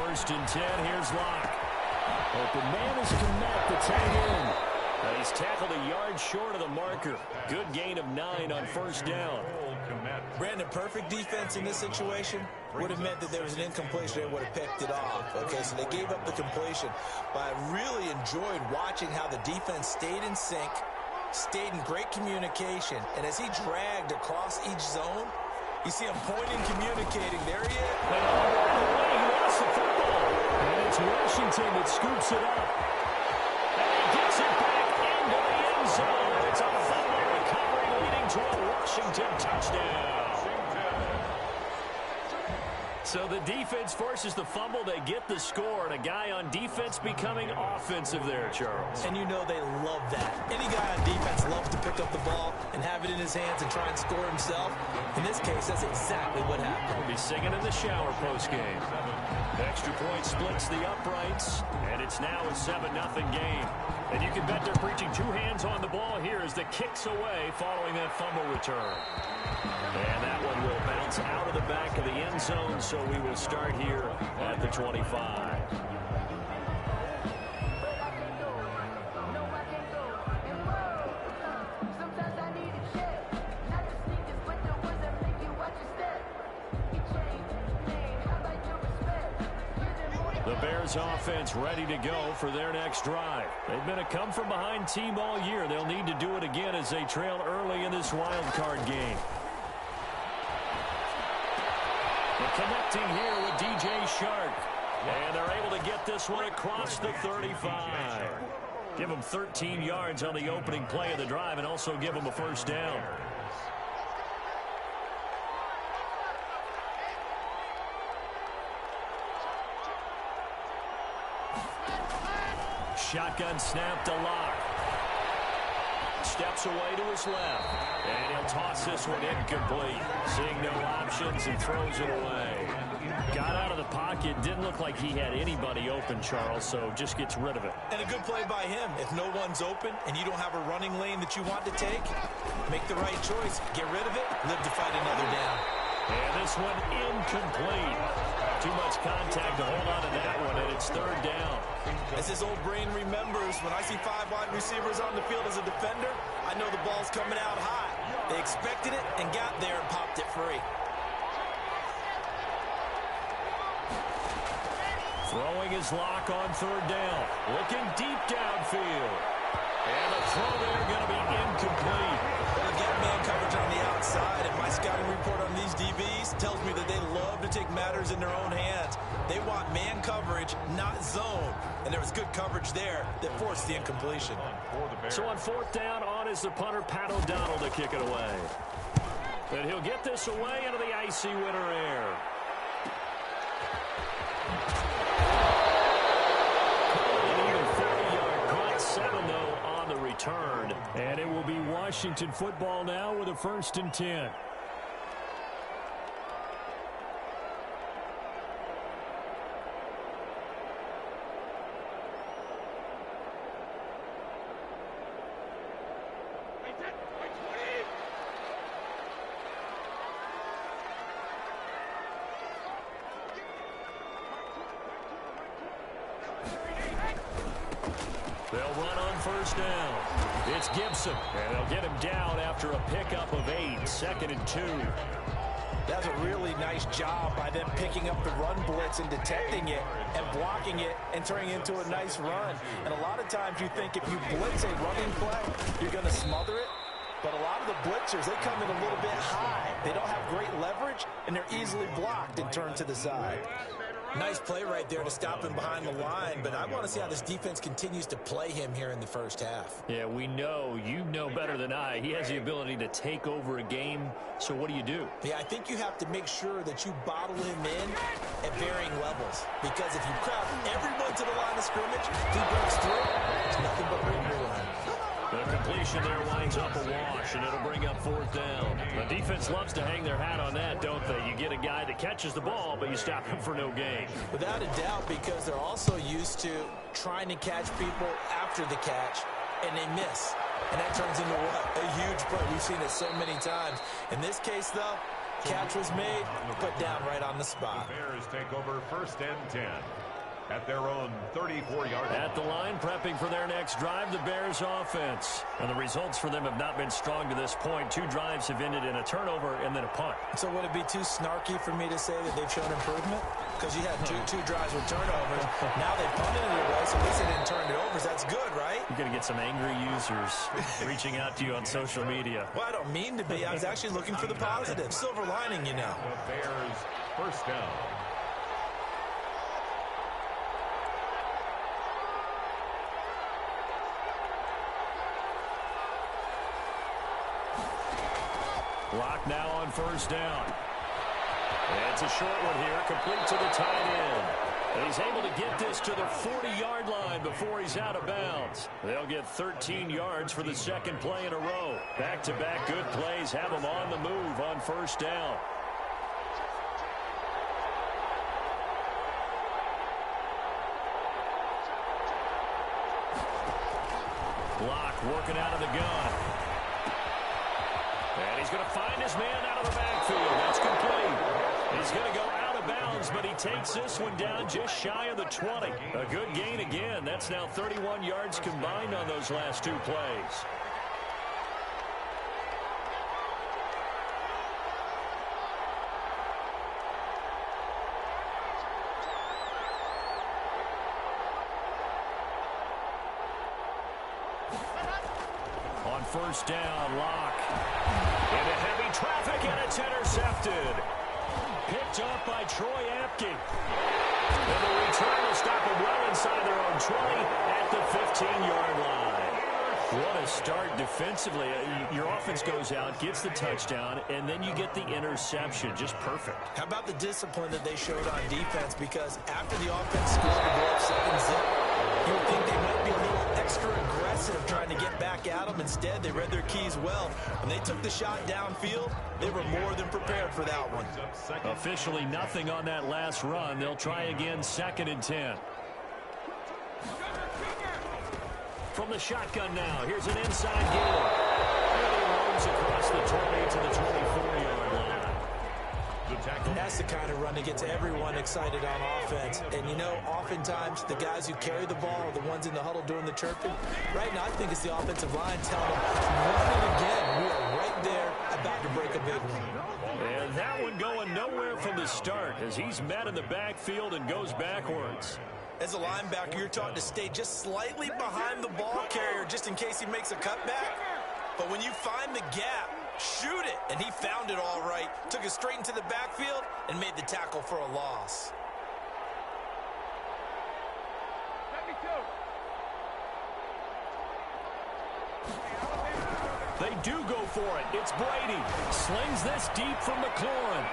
first and 10. Here's Locke. Open man is Kmet, the tight end. He's tackled a yard short of the marker. Good gain of 9 on first down. Brandon, perfect defense in this situation would have meant that there was an incompletion. They would have picked it off. Okay, so they gave up the completion. But I really enjoyed watching how the defense stayed in sync, stayed in great communication. And as he dragged across each zone, you see him pointing, communicating. There he is. And all the way, he lost the football. And it's Washington that scoops it up. And he gets it back into the end zone. It's a fumble recovery leading to a Washington touchdown. So the defense forces the fumble. They get the score, and a guy on defense becoming offensive there, Charles. And you know they love that. Any guy on defense loves to pick up the ball and have it in his hands and try and score himself. In this case, that's exactly what happened. He'll be singing in the shower postgame. Extra point splits the uprights, and it's now a 7-0 game. And you can bet they're preaching two hands on the ball here as the kick's away following that fumble return. And that one will bounce out of the back of the end zone, so we will start here at the 25. The Bears offense ready to go for their next drive. They've been a come-from-behind team all year. They'll need to do it again as they trail early in this wild card game. They're connecting here with DJ Shark. And they're able to get this one across the 35. Give them 13 yards on the opening play of the drive and also give them a first down. Shotgun snap to Locke. Steps away to his left. And he'll toss this one incomplete. Seeing no options and throws it away. Got out of the pocket. Didn't look like he had anybody open, Charles, so just gets rid of it. And a good play by him. If no one's open and you don't have a running lane that you want to take, make the right choice. Get rid of it. Live to fight another down. And this one incomplete. Too much contact to hold on to that one, and it's third down. As his old brain remembers, when I see 5 wide receivers on the field as a defender, I know the ball's coming out high. They expected it and got there and popped it free. Throwing his Locke on third down. Looking deep downfield. And the throw there going to be incomplete. They get man coverage on the outside, and my scouting report on these DBs tells me that they love to take matters in their own hands. They want man coverage, not zone. And there was good coverage there that forced the incompletion. So on fourth down, on is the punter, Pat O'Donnell, to kick it away. And he'll get this away into the icy winter air. An even 40-yard punt, 7 though on the return. And it will be Washington football now with a 1st and 10. They'll run on first down. It's Gibson, and they'll get him down after a pickup of 8, 2nd and 2. That's a really nice job by them picking up the run blitz and detecting it and blocking it and turning it into a nice run. And a lot of times you think if you blitz a running play, you're going to smother it. But a lot of the blitzers, they come in a little bit high. They don't have great leverage, and they're easily blocked and turned to the side. Nice play right there to stop him behind the line, but I want to see how this defense continues to play him here in the first half. Yeah, we know. You know better than I. He has the ability to take over a game, so what do you do? Yeah, I think you have to make sure that you bottle him in at varying levels, because if you crowd everyone to the line of scrimmage, if he breaks through, there's nothing but room to run. The completion there winds up a wash, and it'll bring up fourth down. The defense loves to hang their hat on that, don't they? You get a guy that catches the ball, but you stop him for no gain. Without a doubt, because they're also used to trying to catch people after the catch, and they miss. And that turns into what? A huge play. We've seen it so many times. In this case, though, Catch was made, put down right on the spot. The Bears take over 1st and 10 at their own 34-yard line. At the line, prepping for their next drive, the Bears offense. And the results for them have not been strong to this point. 2 drives have ended in a turnover and then a punt. So would it be too snarky for me to say that they've shown improvement? Because you had two drives with turnovers. Now they punted it away, so at least they didn't turn it over. So that's good, right? You're going to get some angry users reaching out to you on social media. Well, I don't mean to be. I was actually looking for the positive. Silver lining, you know. The Bears 1st down. Lock now on 1st down. It's a short one here, complete to the tight end. And he's able to get this to the 40-yard line before he's out of bounds. They'll get 13 yards for the 2nd play in a row. Back-to-back good plays have them on the move on 1st down. Block working out of the gun. And he's going to find his man out of the backfield. That's complete. He's going to go out of bounds, but he takes this one down just shy of the 20. A good gain again. That's now 31 yards combined on those last 2 plays. On 1st down, Lock. Into heavy traffic, and it's intercepted. Picked up by Troy Apke. And the return will stop them well inside their own 20 at the 15-yard line. What a start defensively. Your offense goes out, gets the touchdown, and then you get the interception. Just perfect. How about the discipline that they showed on defense? Because after the offense scored to go up 7-zip, you would think they might be a little extra aggressive trying to get back at them. Instead, they read their keys well. When they took the shot downfield, they were more than prepared for that one. Officially nothing on that last run. They'll try again 2nd and 10. From the shotgun now, here's an inside game. And he roams across the 20 to the 24-yard line. And that's the kind of run that gets everyone excited on offense. And, you know, oftentimes the guys who carry the ball are the ones in the huddle doing the chirping. Right now, I think it's the offensive line telling them, run it again. We are right there about to break a big one. And that one going nowhere from the start as he's met in the backfield and goes backwards. As a linebacker, you're taught to stay just slightly behind the ball carrier just in case he makes a cutback. But when you find the gap, shoot it. And he found it all right. Took it straight into the backfield and made the tackle for a loss. They do go for it. It's Brady. Slings this deep from McLaurin.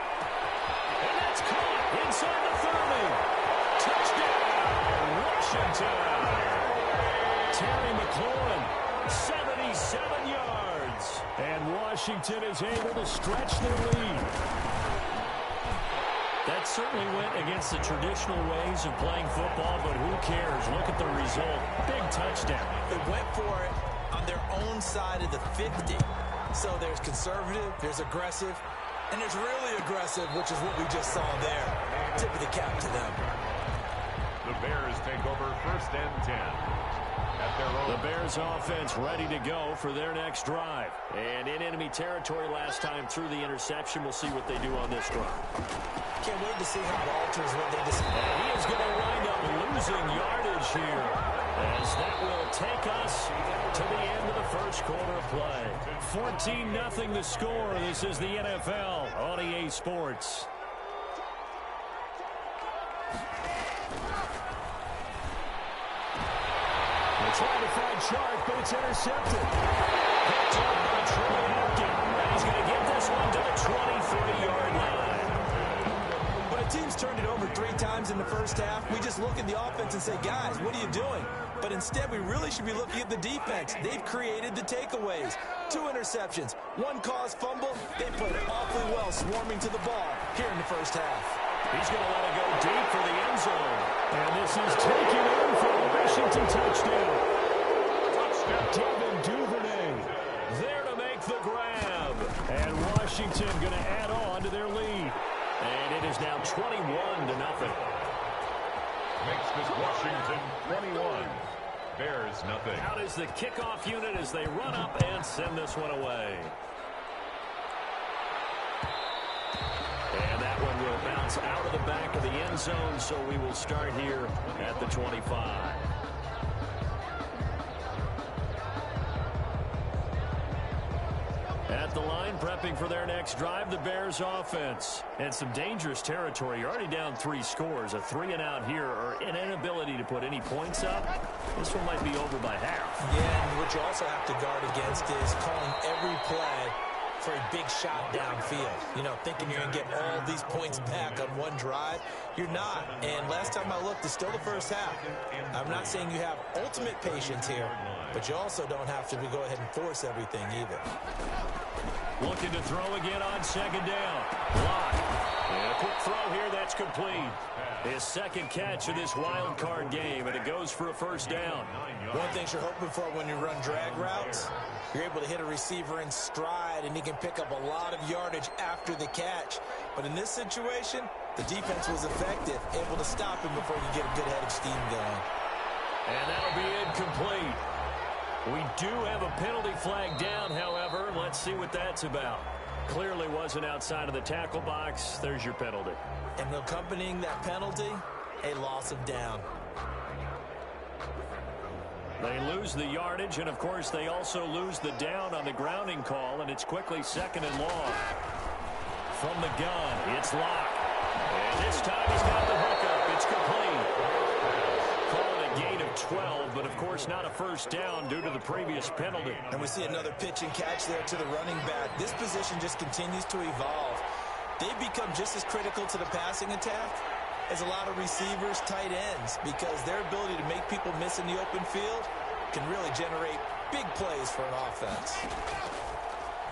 And that's caught inside the 30. Touchdown, Washington. Terry McLaurin, 77 yards. And Washington is able to stretch their lead. That certainly went against the traditional ways of playing football, but who cares? Look at the result. Big touchdown. They went for it on their own side of the 50. So there's conservative, there's aggressive, and there's really aggressive, which is what we just saw there. Tip of the cap to them. The Bears take over 1st and 10. At their own. The Bears offense ready to go for their next drive. And in enemy territory last time through the interception. We'll see what they do on this drive. Can't wait to see how it alters what they decide. And he is going to wind up losing yardage here, as that will take us to the end of the first quarter play. 14-0 the score. This is the NFL on EA Sports. They're trying to find Chark, but it's intercepted. Picked up by Troy Apke. And he's going to get this one to the 23-yard line. When a team's turned it over 3 times in the first half, we just look at the offense and say, guys, what are you doing? But instead, we really should be looking at the defense. They've created the takeaways. 2 interceptions, 1 caused fumble. They played awfully well swarming to the ball here in the first half. He's going to let it go deep for the end zone. And this is taken in for a Washington touchdown. Devin Duvernay there to make the grab. And Washington Washington going to add on to their lead. And it is now 21-0. Makes this Washington 21. Bears nothing. Out is the kickoff unit as they run up and send this one away. And that one will bounce out of the back of the end zone, so we will start here at the 25. At the line, prepping for their next drive, the Bears offense. And some dangerous territory. You're already down 3 scores. A 3-and-out here, or an inability to put any points up. This one might be over by half. Yeah, and what you also have to guard against is calling every play for a big shot downfield. You know, thinking you're going to get all these points back on one drive. You're not. And last time I looked, it's still the first half. I'm not saying you have ultimate patience here, but you also don't have to go ahead and force everything either. Looking to throw again on second down. Block. And a quick throw here that's complete. His second catch of this wild card game, and it goes for a first down. One thing you're hoping for when you run drag routes, you're able to hit a receiver in stride, and he can pick up a lot of yardage after the catch. But in this situation, the defense was effective, able to stop him before you get a good head of steam going. And that'll be incomplete. We do have a penalty flag down, however. Let's see what that's about. Clearly wasn't outside of the tackle box. There's your penalty. And accompanying that penalty, a loss of down. They lose the yardage, and, of course, they also lose the down on the grounding call, and it's quickly second and long. From the gun, it's Locke. And this time he's got the hookup. It's complete. Call it a gain of 12, but, of course, not a first down due to the previous penalty. And we see another pitch and catch there to the running back. This position just continues to evolve. They become just as critical to the passing attack as a lot of receivers, tight ends, because their ability to make people miss in the open field can really generate big plays for an offense.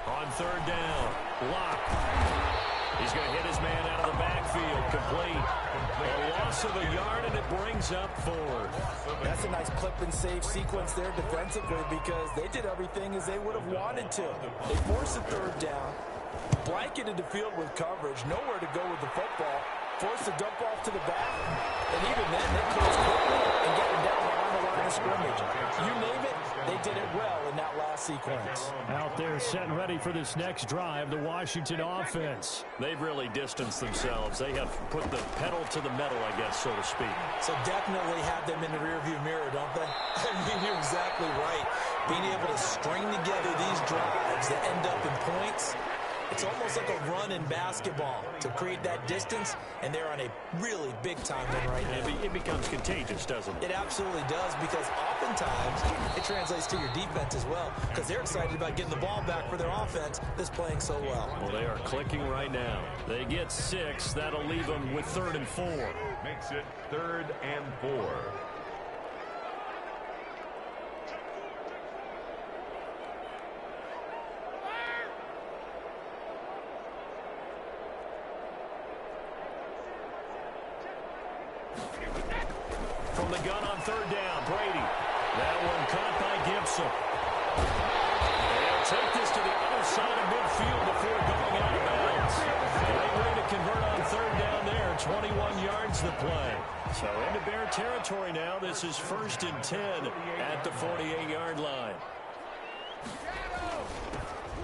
On third down, Locke. He's going to hit his man out of the backfield. Complete. A loss of a yard, and it brings up 4. That's a nice clip and save sequence there defensively, because they did everything as they would have wanted to. They forced a third down, blanketed the field with coverage, nowhere to go with the football, forced to dump off to the back, and even then they closed quickly and got him down behind the line of scrimmage. You name it, they did it well in that last sequence. Out there set and ready for this next drive, the Washington offense. They've really distanced themselves. They have put the pedal to the metal, I guess, so to speak. So definitely have them in the rearview mirror, don't they? I mean, you're exactly right. Being able to string together these drives that end up in points, it's almost like a run in basketball to create that distance, and they're on a really big-time one right now. It becomes contagious, doesn't it? It absolutely does, because oftentimes it translates to your defense as well, because they're excited about getting the ball back for their offense that's playing so well. Well, they are clicking right now. They get 6. That'll leave them with 3rd and 4. Makes it 3rd and 4. From the gun on third down, Brady. That one caught by Gibson. They'll take this to the other side of midfield before going out of bounds. Great way to convert on third down there. 21 yards the play. So into Bear territory now. This is 1st and 10 at the 48-yard line.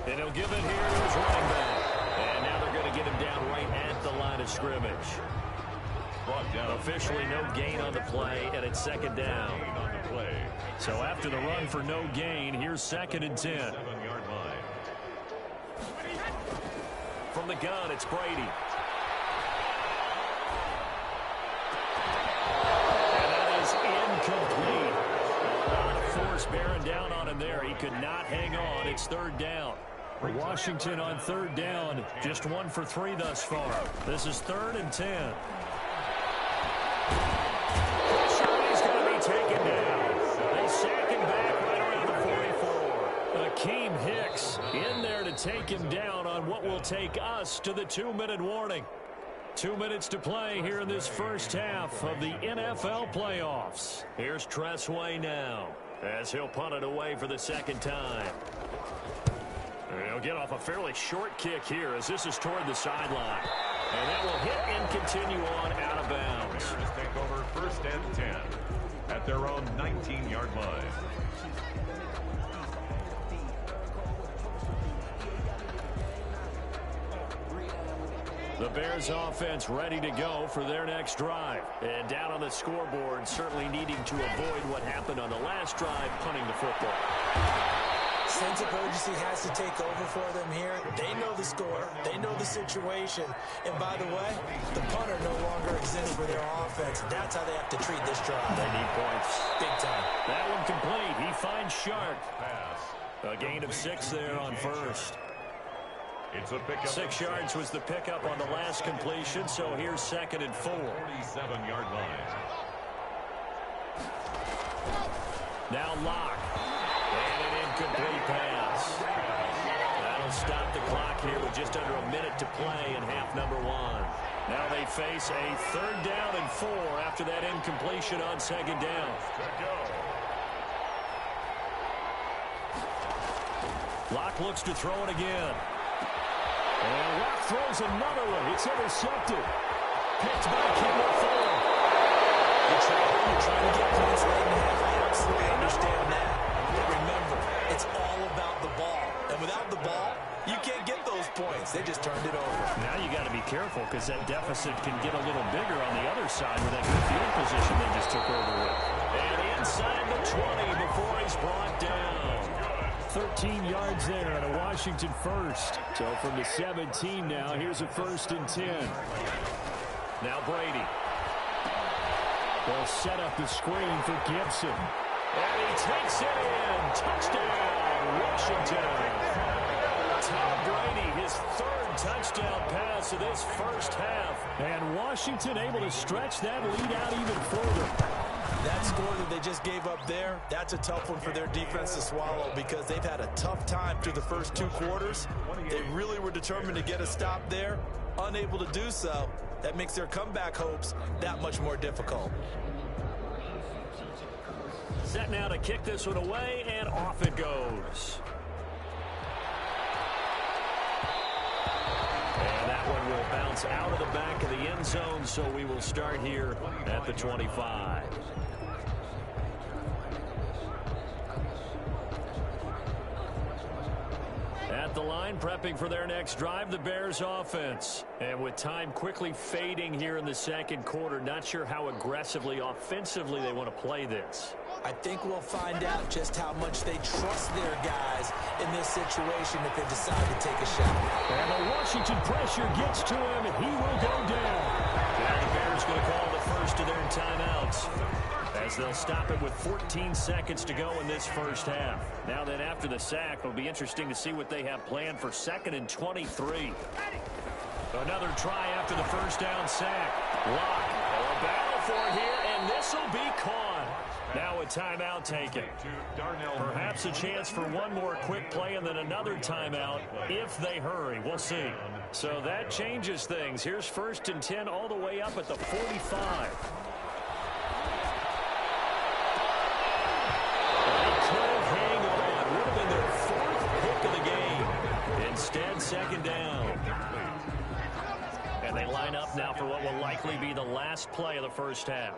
And he'll give it here to his running back. And now they're going to get him down right at the line of scrimmage. Officially no gain on the play, and it's 2nd down. So after the run for no gain, here's 2nd and 10. 7-yard line. From the gun, it's Brady. And that is incomplete. A lot of force bearing down on him there. He could not hang on. It's 3rd down. Washington on 3rd down, just 1 for 3 thus far. This is 3rd and 10. He's going to be taken down. They sack him back right around the 44. Akeem Hicks in there to take him down on what will take us to the 2-minute warning. 2 minutes to play here in this first half of the NFL playoffs. Here's Tress Way now as he'll punt it away for the 2nd time. He'll get off a fairly short kick here as this is toward the sideline. And that will hit and continue on out of bounds. Bears take over 1st and 10 at their own 19-yard line. The Bears offense ready to go for their next drive. And down on the scoreboard, certainly needing to avoid what happened on the last drive, punting the football. Sense of urgency has to take over for them here. They know the score. They know the situation. And by the way, the punter no longer exists for their offense. That's how they have to treat this drive. They need points. Big time. That one complete. He finds Sharp. A gain of 6 there on first. It's a pickup. 6 yards was the pickup on the last completion, so here's 2nd and 4. 47-yard line. Now Locke. And an incomplete pass. That'll stop the clock here with just under a minute to play in half number 1. Now they face a 3rd down and 4 after that incompletion on 2nd down. Locke looks to throw it again. And Locke throws another one. It's intercepted. Picked by Kendall Fuller. You're trying to get points late in the half. I absolutely understand that. But remember, it's all about the ball. And without the ball, you can't get those points. They just turned it over. Now you got to be careful because that deficit can get a little bigger on the other side with that good field position they just took over with. And inside the 20 before he's brought down. 13 yards there on a Washington first. So from the 17 now, here's a 1st and 10. Now Brady. They'll set up the screen for Gibson. And he takes it in. Touchdown, Washington. Tom Brady, his 3rd touchdown pass of this first half. And Washington able to stretch that lead out even further. That score that they just gave up there, that's a tough one for their defense to swallow because they've had a tough time through the first 2 quarters. They really were determined to get a stop there, unable to do so. That makes their comeback hopes that much more difficult. Set now to kick this one away, and off it goes. And that one will bounce out of the back of the end zone, so we will start here at the 25. At the line, prepping for their next drive, the Bears offense. And with time quickly fading here in the 2nd quarter, not sure how aggressively, offensively they want to play this. I think we'll find out just how much they trust their guys in this situation if they decide to take a shot. And the Washington pressure gets to him, and he will go down. And the Bears going to call the first of their timeouts as they'll stop it with 14 seconds to go in this first half. Now then, after the sack, it'll be interesting to see what they have planned for 2nd and 23. Another try after the first down sack. Locke, a battle for it here, and this will be caught. Now a timeout taken. Perhaps a chance for one more quick play and then another timeout if they hurry. We'll see. So that changes things. Here's 1st and 10 all the way up at the 45. Instead, 2nd down. And they line up now for what will likely be the last play of the first half.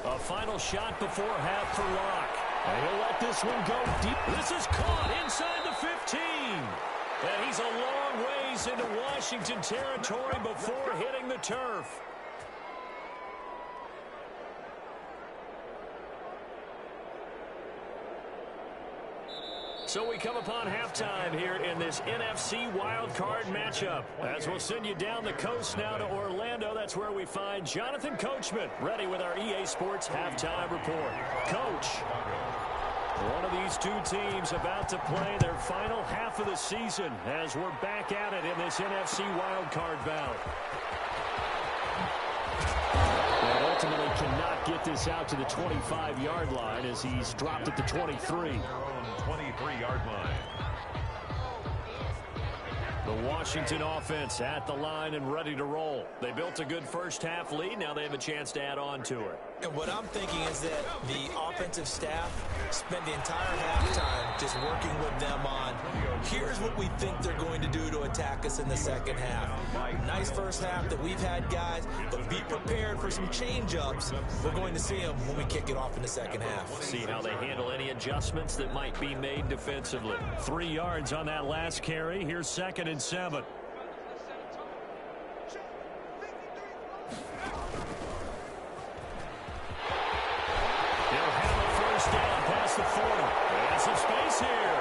A final shot before half for Locke. And he'll let this one go deep. This is caught inside the 15. And he's a long ways into Washington territory before hitting the turf. So we come upon halftime here in this NFC wildcard matchup. As we'll send you down the coast now to Orlando, that's where we find Jonathan Coachman ready with our EA Sports Halftime Report. Coach, one of these 2 teams about to play their final half of the season as we're back at it in this NFC wildcard bout. And ultimately cannot get this out to the 25-yard line as he's dropped at the 23. 23-yard line. The Washington offense at the line and ready to roll. They built a good first half lead. Now they have a chance to add on to it. And what I'm thinking is that the offensive staff spent the entire halftime just working with them on, here's what we think they're going to do to attack us in the second half. Nice first half that we've had, guys, but be prepared for some change-ups. We're going to see them when we kick it off in the second half. See how they handle any adjustments that might be made defensively. 3 yards on that last carry. Here's 2nd and 7. The 40. There's some space here.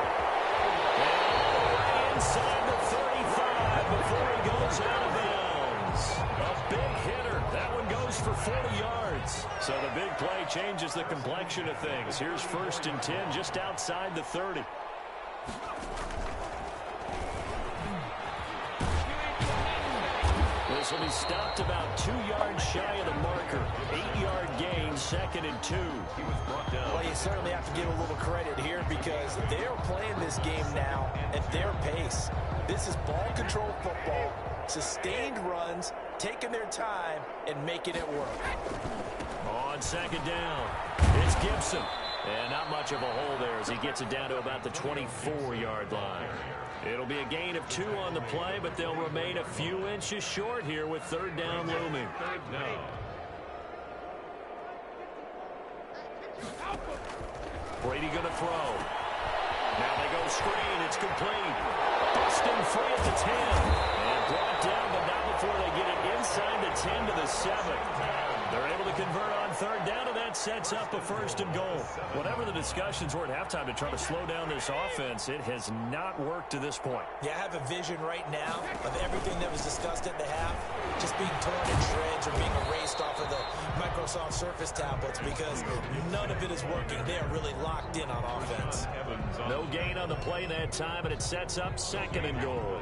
And inside the 35 before he goes out of bounds. A big hitter. That one goes for 40 yards. So the big play changes the complexion of things. Here's 1st and 10 just outside the 30. This will be stopped about 2 yards shy of the marker. 8-yard gain, 2nd and 2. He was brought down. Well, you certainly have to give a little credit here because they're playing this game now at their pace. This is ball control football, sustained runs, taking their time, and making it work. On 2nd down, it's Gibson. And not much of a hole there as he gets it down to about the 24-yard line. It'll be a gain of 2 on the play, but they'll remain a few inches short here with 3rd down looming. Brady going to throw. Now they go screen. It's complete. Busting free at the 10. And brought down, but not before they get it inside the 10 to the 7. They're able to convert on 3rd down, and that sets up a 1st and goal. Whatever the discussions were at halftime to try to slow down this offense, it has not worked to this point. Yeah, I have a vision right now of everything that was discussed at the half just being torn to shreds or being erased off of the Microsoft Surface tablets because none of it is working. They are really locked in on offense. No gain on the play that time, and it sets up 2nd and goal.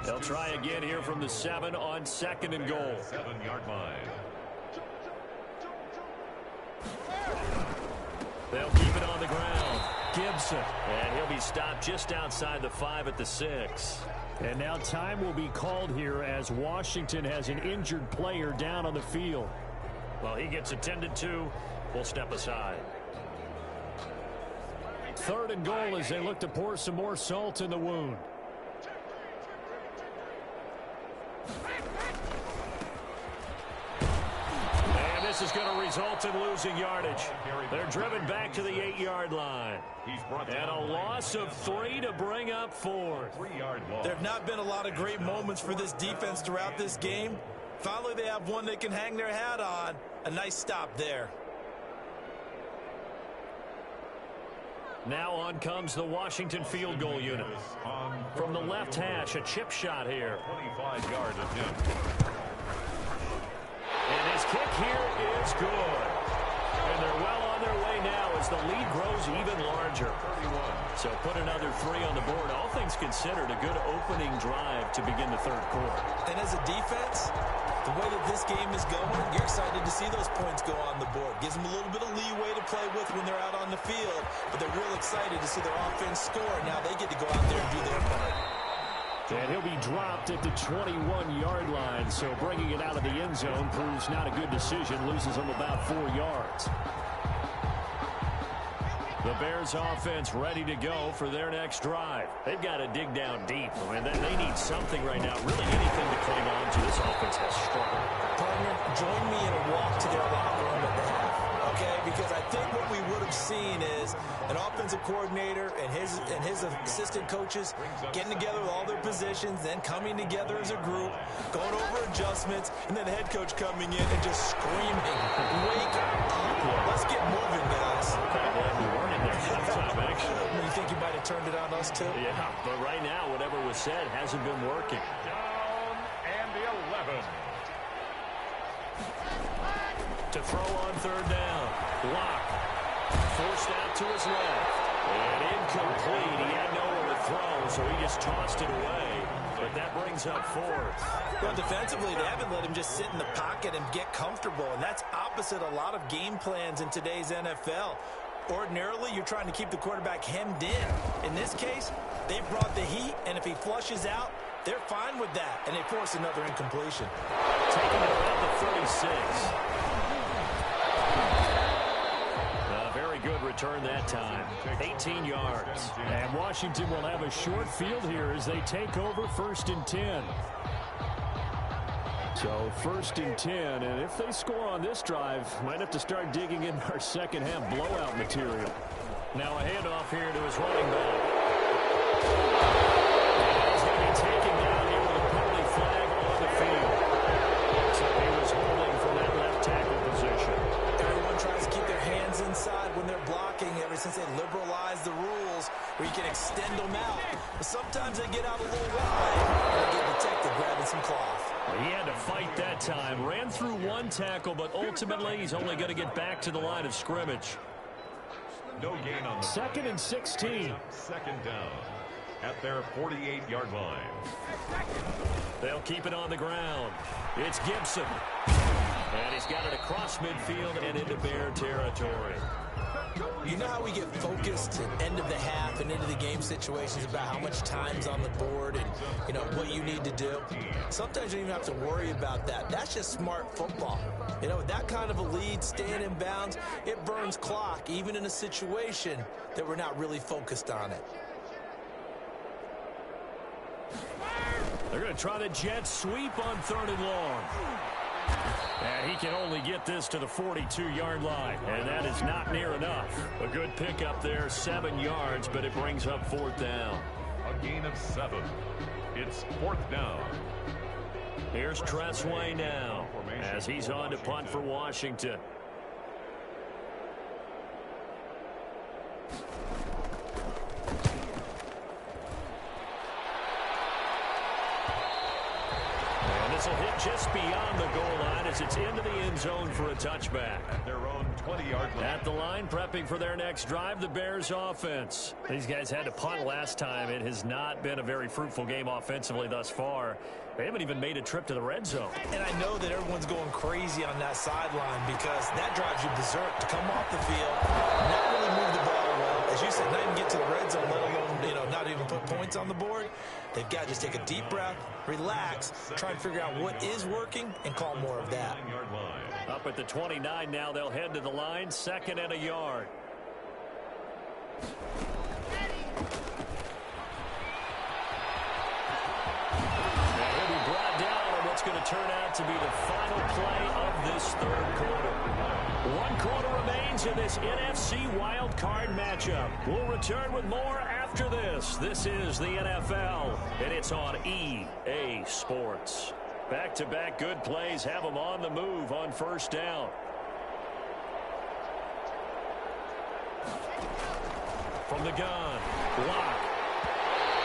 They'll try again here from the 7 on 2nd and goal. 7-yard line. They'll keep it on the ground. Gibson. And he'll be stopped just outside the 5 at the 6. And now time will be called here as Washington has an injured player down on the field. Well, he gets attended to. We'll step aside. 3rd and goal as they look to pour some more salt in the wound. This is going to result in losing yardage. They're driven back to the 8-yard line. And a loss of 3 to bring up 4. There have not been a lot of great moments for this defense throughout this game. Finally, they have one they can hang their hat on. A nice stop there. Now on comes the Washington field goal unit. From the left hash, a chip shot here. 25-yard attempt. And his kick here is good. And they're well on their way now as the lead grows even larger. 31. So put another 3 on the board. All things considered, a good opening drive to begin the 3rd quarter. And as a defense, the way that this game is going, you're excited to see those points go on the board. Gives them a little bit of leeway to play with when they're out on the field. But they're real excited to see their offense score. Now they get to go out there and do their part. And he'll be dropped at the 21-yard line, so bringing it out of the end zone proves not a good decision, loses him about 4 yards. The Bears offense ready to go for their next drive. They've got to dig down deep. I mean, they need something right now, really anything to cling on to. This offense has struggled. Partner, join me in a walk to their locker room at the half, okay? Because I think what we would have seen is an offensive coordinator and his assistant coaches getting together with all their positions, then coming together as a group, going over adjustments, and then the head coach coming in and just screaming, wake up, let's get moving, guys. We weren't in there halftime, actually. You think you might have turned it on us, too? Yeah, but right now, whatever was said hasn't been working. Down and the 11. To throw on 3rd down. Block. Forced out to his left. And incomplete. He had nowhere to throw, so he just tossed it away. But that brings up 4th. Well, defensively, they haven't let him just sit in the pocket and get comfortable, and that's opposite a lot of game plans in today's NFL. Ordinarily, you're trying to keep the quarterback hemmed in. In this case, they brought the heat, and if he flushes out, they're fine with that, and they force another incompletion. Taking it around the 36. return that time. 18 yards. And Washington will have a short field here as they take over 1st and 10. So 1st and 10, and if they score on this drive, might have to start digging in our second half blowout material. Now a handoff here to his running back. He's going to be taken down here with a penalty flag on the field. So he was holding from that left tackle position. Everyone tries to keep their hands inside when they're blocking ever since they liberalized the rules where you can extend them out. But sometimes they get out a little wide and they get detected grabbing some cloth. He had to fight that time. Ran through one tackle, but ultimately he's only going to get back to the line of scrimmage. No gain on the 2nd and 16. Second down at their 48-yard line. They'll keep it on the ground. It's Gibson. And he's got it across midfield and into Bear territory. You know how we get focused at end of the half and into the game situations about how much time's on the board and, you know, what you need to do? Sometimes you don't even have to worry about that. That's just smart football. You know, with that kind of a lead, staying in bounds, it burns clock, even in a situation that we're not really focused on it. They're going to try the jet sweep on 3rd and long. And he can only get this to the 42-yard line, and that is not near enough. A good pickup there, 7 yards, but it brings up 4th down. A gain of 7. It's 4th down. Here's Tressway now as he's on to punt for Washington. This will hit just beyond the goal line as it's into the end zone for a touchback. At their own 20-yard line. At the line, prepping for their next drive, the Bears offense. These guys had to punt last time. It has not been a very fruitful game offensively thus far. They haven't even made a trip to the red zone. And I know that everyone's going crazy on that sideline because that drives you berserk to come off the field, not really move the ball well. As you said, not even get to the red zone, let alone, you know, not even put points on the board. They've got to just take a deep breath, relax, try and figure out what is working, and call more of that. Up at the 29 now, they'll head to the line, 2nd and a yard. And he'll be brought down on what's going to turn out to be the final play of this 3rd quarter. 1 quarter remains in this NFC wild card matchup. We'll return with more after this. This is the NFL, and it's on EA Sports. Back-to-back good plays have them on the move on 1st down. From the gun, block.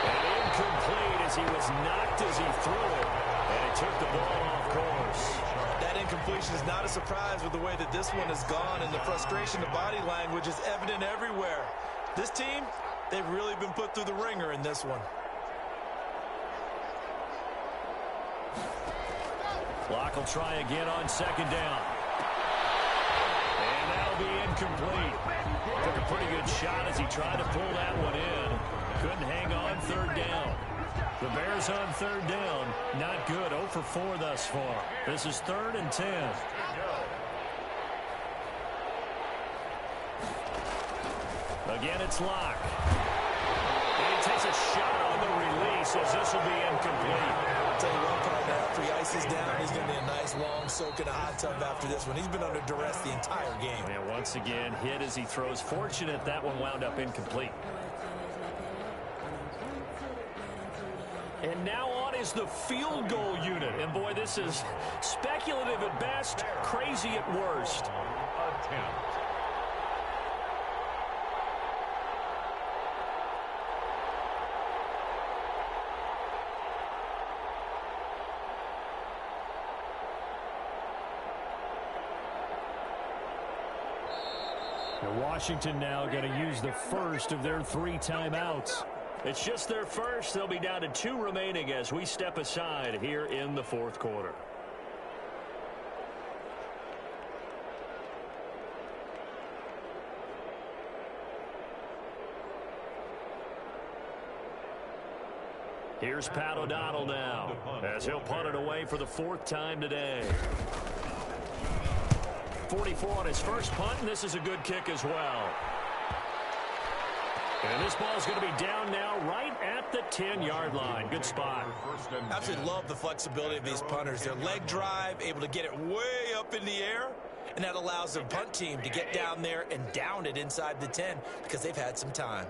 And incomplete as he was knocked as he threw it. And he took the ball off course. That incompletion is not a surprise with the way that this one has gone, and the frustration, the body language is evident everywhere. This team, they've really been put through the ringer in this one. Block will try again on 2nd down. And that'll be incomplete. Took a pretty good shot as he tried to pull that one in. Couldn't hang on 3rd down. The Bears on 3rd down. Not good. 0 for 4 thus far. This is 3rd and 10. Again, it's Locke. And he takes a shot on the release as this will be incomplete. I'll tell you what, partner, after he ices down, he's going to be a nice long soak in a hot tub after this one. He's been under duress the entire game. And once again, hit as he throws. Fortunate that one wound up incomplete. And now on is the field goal unit. And boy, this is speculative at best, crazy at worst. Attempt. And Washington now going to use the first of their 3 timeouts. It's just their first. They'll be down to 2 remaining as we step aside here in the 4th quarter. Here's Pat O'Donnell now as he'll punt it away for the 4th time today. 44 on his first punt, and this is a good kick as well. And this ball's going to be down now right at the 10-yard line. Good spot. Absolutely love the flexibility of these punters. Their leg drive, able to get it way up in the air, and that allows their punt team to get down there and down it inside the 10 because they've had some time.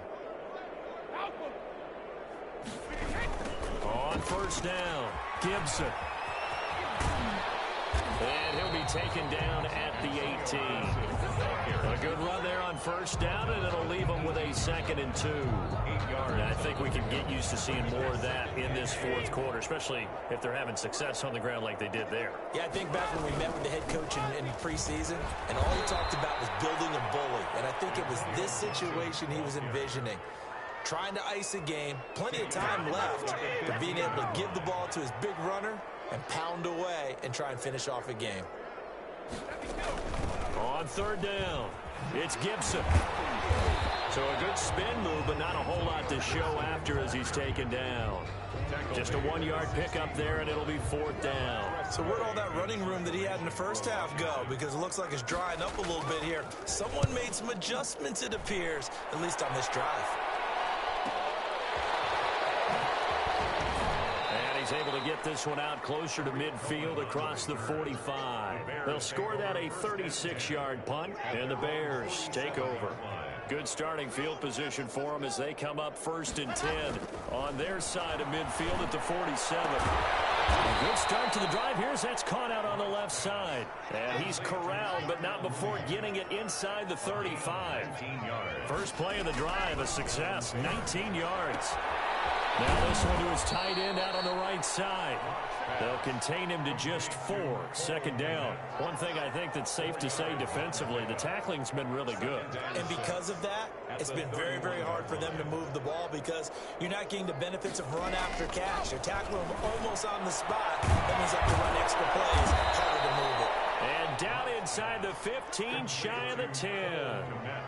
On first down, Gibson. And he'll be taken down at the 18. A good run there on first down, and it'll leave them with a 2nd and 2. And I think we can get used to seeing more of that in this fourth quarter, especially if they're having success on the ground like they did there. Yeah, I think back when we met with the head coach in preseason, and all he talked about was building a bully. And I think it was this situation he was envisioning. Trying to ice a game, plenty of time left, but being able to give the ball to his big runner and pound away and try and finish off a game. On third down, it's Gibson. So a good spin move, but not a whole lot to show after as he's taken down. Just a 1-yard pickup there, and it'll be 4th down. So where'd all that running room that he had in the first half go? Because it looks like it's drying up a little bit here. Someone made some adjustments, it appears, at least on this drive. He's able to get this one out closer to midfield across the 45. They'll score that a 36-yard punt, and the Bears take over. Good starting field position for them as they come up 1st and 10 on their side of midfield at the 47. A good start to the drive here as that's caught out on the left side. And he's corralled, but not before getting it inside the 35. First play of the drive, a success, 19 yards. Now this one to his tight end out on the right side. They'll contain him to just 4. 2nd down. One thing I think that's safe to say defensively, the tackling's been really good. And because of that, it's been very, very hard for them to move the ball because you're not getting the benefits of run after catch. They're tackling him almost on the spot. That means they have to run extra plays, harder to move it. And down inside the 15, shy of the 10.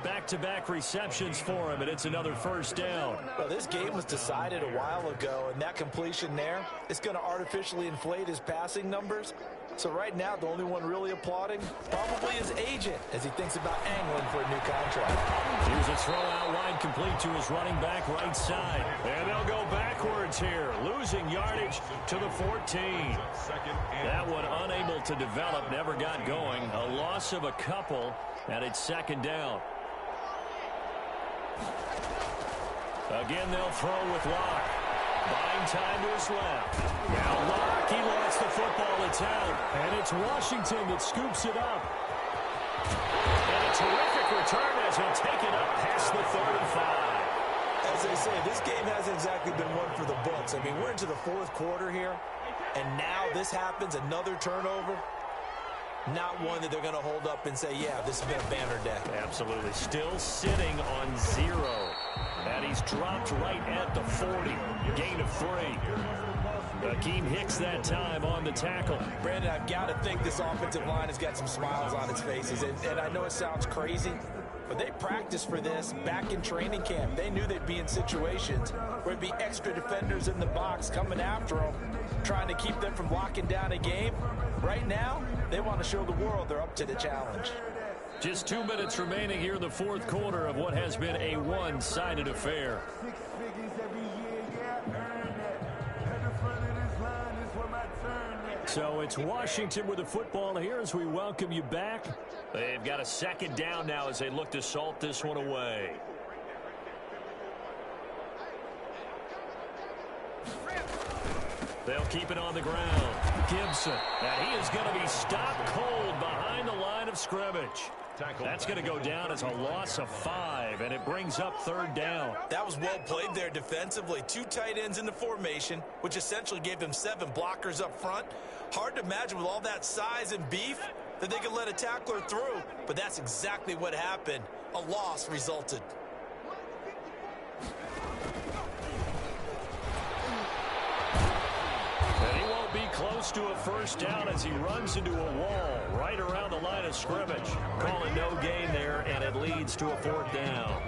Back-to-back receptions for him, and it's another 1st down. Well, this game was decided a while ago, and that completion there is going to artificially inflate his passing numbers. So right now, the only one really applauding probably his agent as he thinks about angling for a new contract. Here's a throw out wide complete to his running back right side. And they'll go backwards here, losing yardage to the 14. That one unable to develop, never got going. A loss of a couple, and it's 2nd down. Again, they'll throw with Locke. Buying time to his left. Now Locke, he lost the football. It's out. And it's Washington that scoops it up. And a terrific return as he'll take it up past the 35. As they say, this game hasn't exactly been one for the books. I mean, we're into the 4th quarter here, and now this happens, another turnover. Not one that they're going to hold up and say, yeah, this has been a banner day. Absolutely. Still sitting on 0. And he's dropped right at the 40. Gain of 3. Akeem Hicks that time on the tackle. Brandon, I've got to think this offensive line has got some smiles on its faces. And I know it sounds crazy, but they practiced for this back in training camp. They knew they'd be in situations where it'd be extra defenders in the box coming after them, trying to keep them from locking down a game. Right now, they want to show the world they're up to the challenge. Just 2 minutes remaining here in the 4th quarter of what has been a one-sided affair. So it's Washington with the football here as we welcome you back. They've got a 2nd down now as they look to salt this one away. They'll keep it on the ground. Gibson. And he is going to be stopped cold behind the line of scrimmage. That's going to go down as a loss of 5, and it brings up 3rd down. That was well played there defensively. 2 tight ends in the formation, which essentially gave them 7 blockers up front. Hard to imagine with all that size and beef that they could let a tackler through, but that's exactly what happened. A loss resulted. Close to a 1st down as he runs into a wall right around the line of scrimmage. Call it no gain there, and it leads to a 4th down.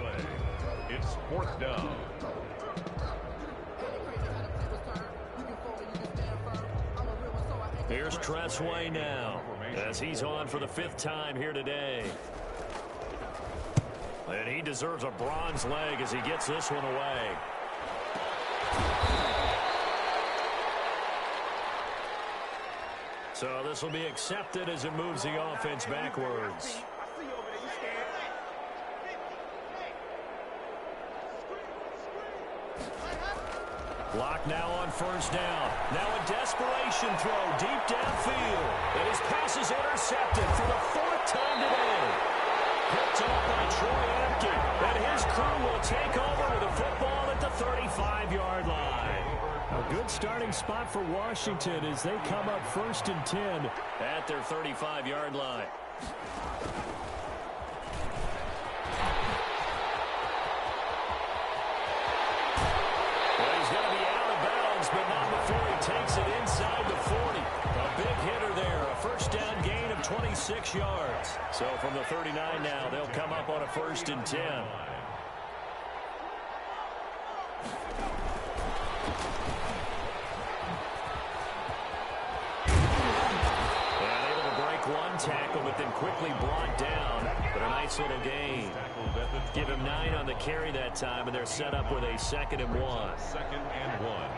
It's 4th down. Here's Tressway now as he's on for the 5th time here today. And he deserves a bronze leg as he gets this one away. So this will be accepted as it moves the offense backwards. Block now on first down. Now a desperation throw deep downfield. And his pass is intercepted for the 4th time today. Picked up by Troy Apke. And his crew will take over with the football at the 35-yard line. A good starting spot for Washington as they come up 1st and 10. At their 35-yard line. But not before he takes it inside the 40. A big hitter there. A first down gain of 26 yards. So from the 39 now, they'll come up on a 1st and 10. And able to break one tackle, but then quickly brought down. But a nice little gain. Give him 9 on the carry that time, and they're set up with a 2nd and 1. 2nd and 1.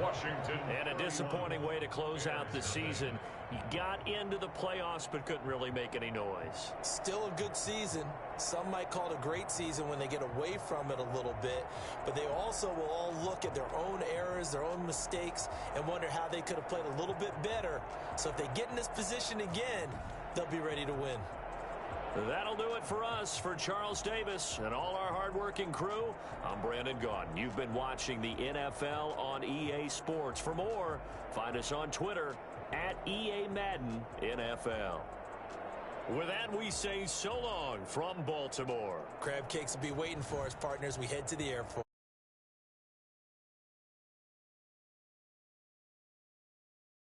Washington. And a disappointing way to close out the season. He got into the playoffs but couldn't really make any noise. Still a good season. Some might call it a great season when they get away from it a little bit. But they also will all look at their own errors, their own mistakes, and wonder how they could have played a little bit better. So if they get in this position again, they'll be ready to win. That'll do it for us. For Charles Davis and all our hardworking crew, I'm Brandon Gaudin. You've been watching the NFL on EA Sports. For more, find us on Twitter at EA Madden NFL. With that, we say so long from Baltimore. Crab cakes will be waiting for us, partners. We head to the airport.